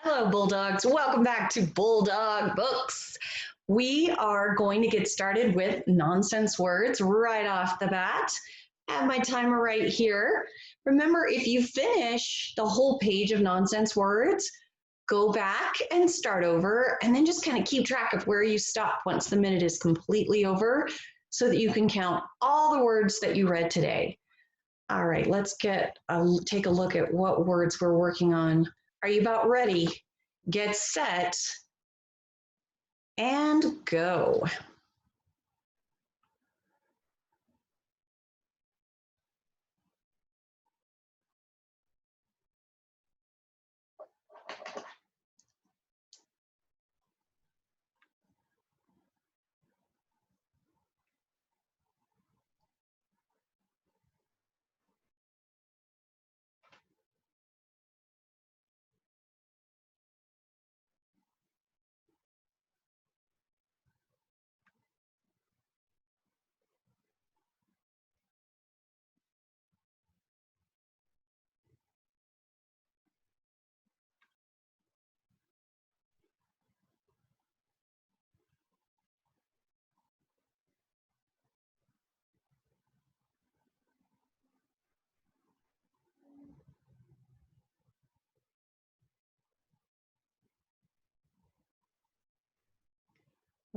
Hello, Bulldogs. Welcome back to Bulldog Books. We are going to get started with nonsense words right off the bat. I have my timer right here. Remember, if you finish the whole page of nonsense words, go back and start over, and then just kind of keep track of where you stop once the minute is completely over so that you can count all the words that you read today. All right, let's take a look at what words we're working on. Are you about ready? Get set and go.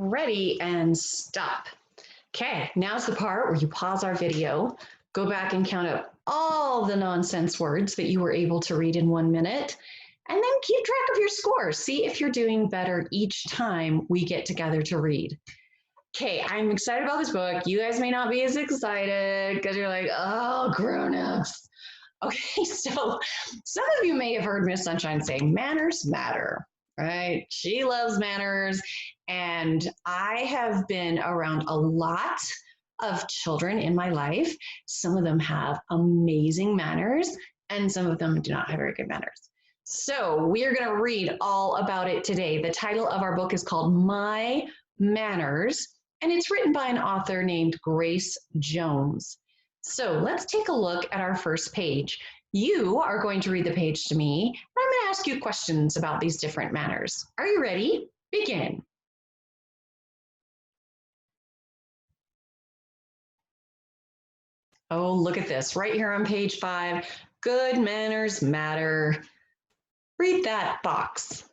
Ready and stop. Okay, now's the part where you pause our video, go back and count up all the nonsense words that you were able to read in 1 minute, and then keep track of your score. See if you're doing better each time we get together to read. Okay, I'm excited about this book. You guys may not be as excited because you're like, oh, grown-ups. Okay, so some of you may have heard Miss Sunshine say, manners matter, right? She loves manners. And I have been around a lot of children in my life. Some of them have amazing manners, and some of them do not have very good manners. So we are going to read all about it today. The title of our book is called My Manners, and it's written by an author named Grace Jones. So let's take a look at our first page. You are going to read the page to me, and I'm going to ask you questions about these different manners. Are you ready? Begin. Oh, look at this, right here on page 5. Good manners matter. Read that box.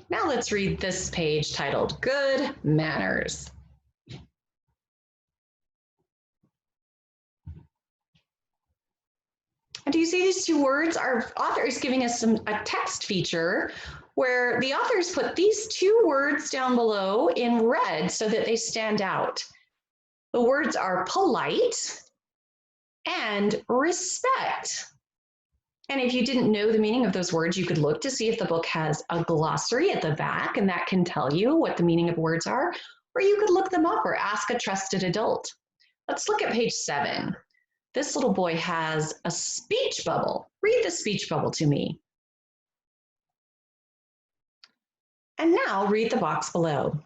Now let's read this page titled Good Manners. And do you see these two words? Our author is giving us a text feature where the authors put these two words down below in red so that they stand out. The words are polite and respect. And if you didn't know the meaning of those words, you could look to see if the book has a glossary at the back, and that can tell you what the meaning of words are, or you could look them up or ask a trusted adult. Let's look at page 7. This little boy has a speech bubble. Read the speech bubble to me. And now read the box below.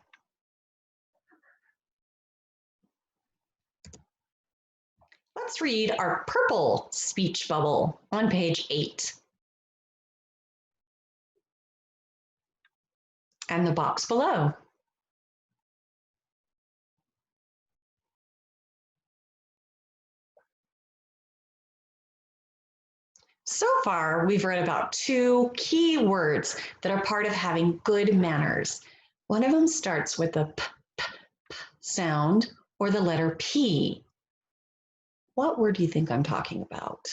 Let's read our purple speech bubble on page 8. And the box below. So far, we've read about 2 key words that are part of having good manners. One of them starts with a p sound or the letter P. What word do you think I'm talking about?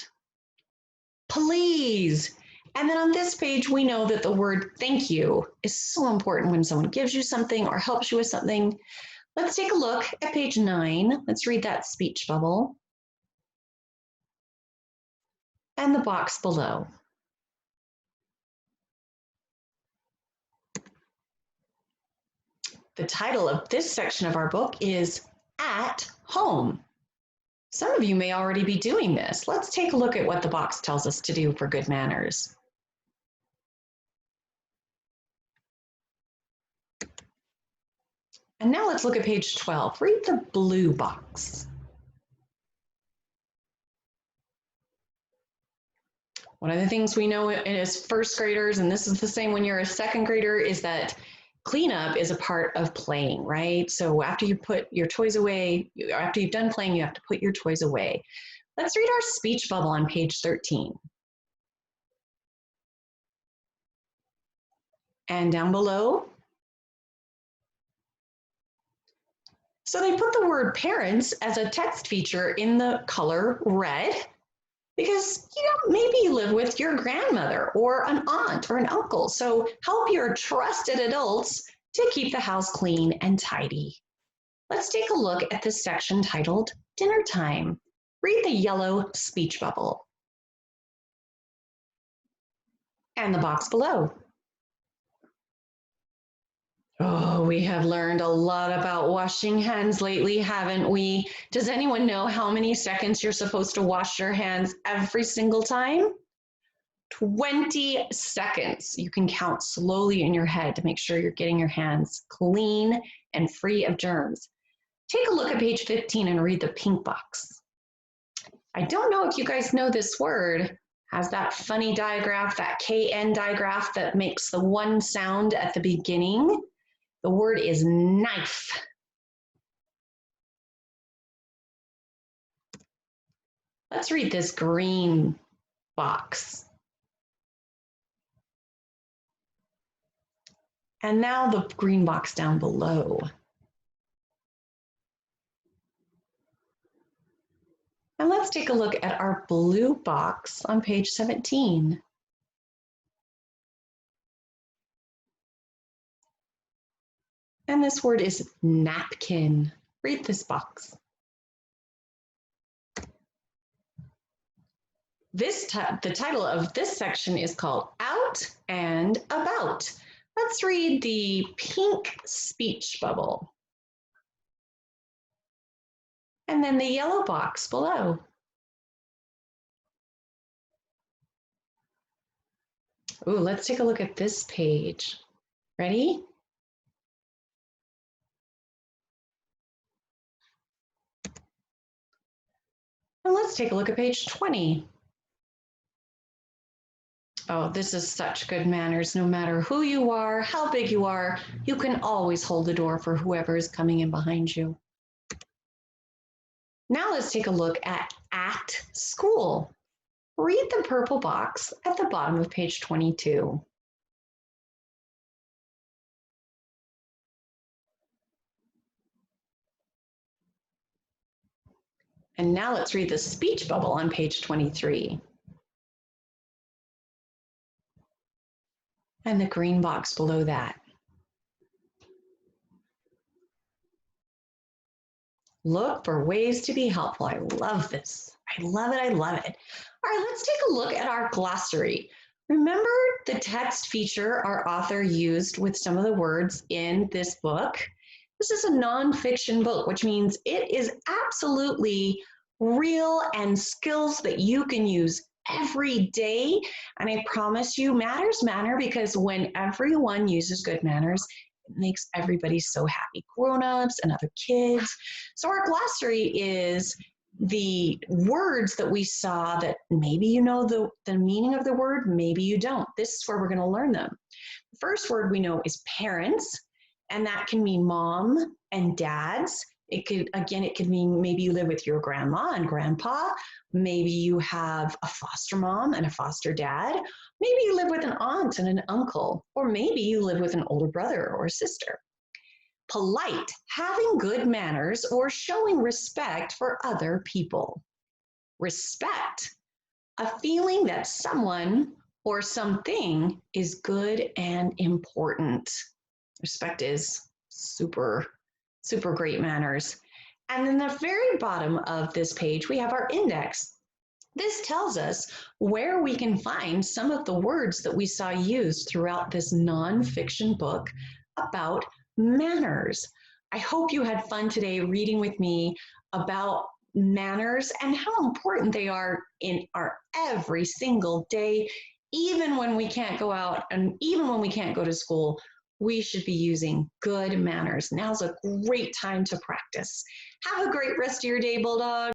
Please. And then on this page, we know that the word thank you is so important when someone gives you something or helps you with something. Let's take a look at page 9. Let's read that speech bubble. And the box below. The title of this section of our book is At Home. Some of you may already be doing this. Let's take a look at what the box tells us to do for good manners. And now let's look at page 12. Read the blue box. One of the things we know as first graders, and this is the same when you're a second grader, is that cleanup is a part of playing, right? So after you put your toys away, after you've done playing, you have to put your toys away. Let's read our speech bubble on page 13. And down below, so they put the word parents as a text feature in the color red because maybe you live with your grandmother or an aunt or an uncle. So help your trusted adults to keep the house clean and tidy. Let's take a look at this section titled Dinner Time. Read the yellow speech bubble and the box below. Oh, we have learned a lot about washing hands lately, haven't we? Does anyone know how many seconds you're supposed to wash your hands every single time? 20 seconds. You can count slowly in your head to make sure you're getting your hands clean and free of germs. Take a look at page 15 and read the pink box. I don't know if you guys know this word. Has that funny digraph, that KN digraph that makes the one sound at the beginning. The word is knife. Let's read this green box. And now the green box down below. And let's take a look at our blue box on page 17. And this word is napkin. Read this box. The title of this section is called Out and About. Let's read the pink speech bubble. And then the yellow box below. Ooh, let's take a look at this page. Ready? And let's take a look at page 20. Oh, this is such good manners. No matter who you are, how big you are, you can always hold the door for whoever is coming in behind you. Now let's take a look at school. Read the purple box at the bottom of page 22. And now let's read the speech bubble on page 23. And the green box below that. Look for ways to be helpful. I love this. I love it. I love it. All right, let's take a look at our glossary. Remember the text feature our author used with some of the words in this book? This is a nonfiction book, which means it is absolutely real and skills that you can use every day. And I promise you, manners matter because when everyone uses good manners, it makes everybody so happy, grown-ups and other kids. So our glossary is the words that we saw that maybe you know the meaning of the word, maybe you don't. This is where we're going to learn them. The first word we know is parents, and that can mean mom and dads. It could mean maybe you live with your grandma and grandpa. Maybe you have a foster mom and a foster dad. Maybe you live with an aunt and an uncle, or maybe you live with an older brother or sister. Polite, having good manners or showing respect for other people. Respect, a feeling that someone or something is good and important. Respect is super great manners. And then the very bottom of this page, we have our index. This tells us where we can find some of the words that we saw used throughout this nonfiction book about manners. I hope you had fun today reading with me about manners and how important they are in our every single day. Even when we can't go out and even when we can't go to school, we should be using good manners. Now's a great time to practice. Have a great rest of your day, Bulldog.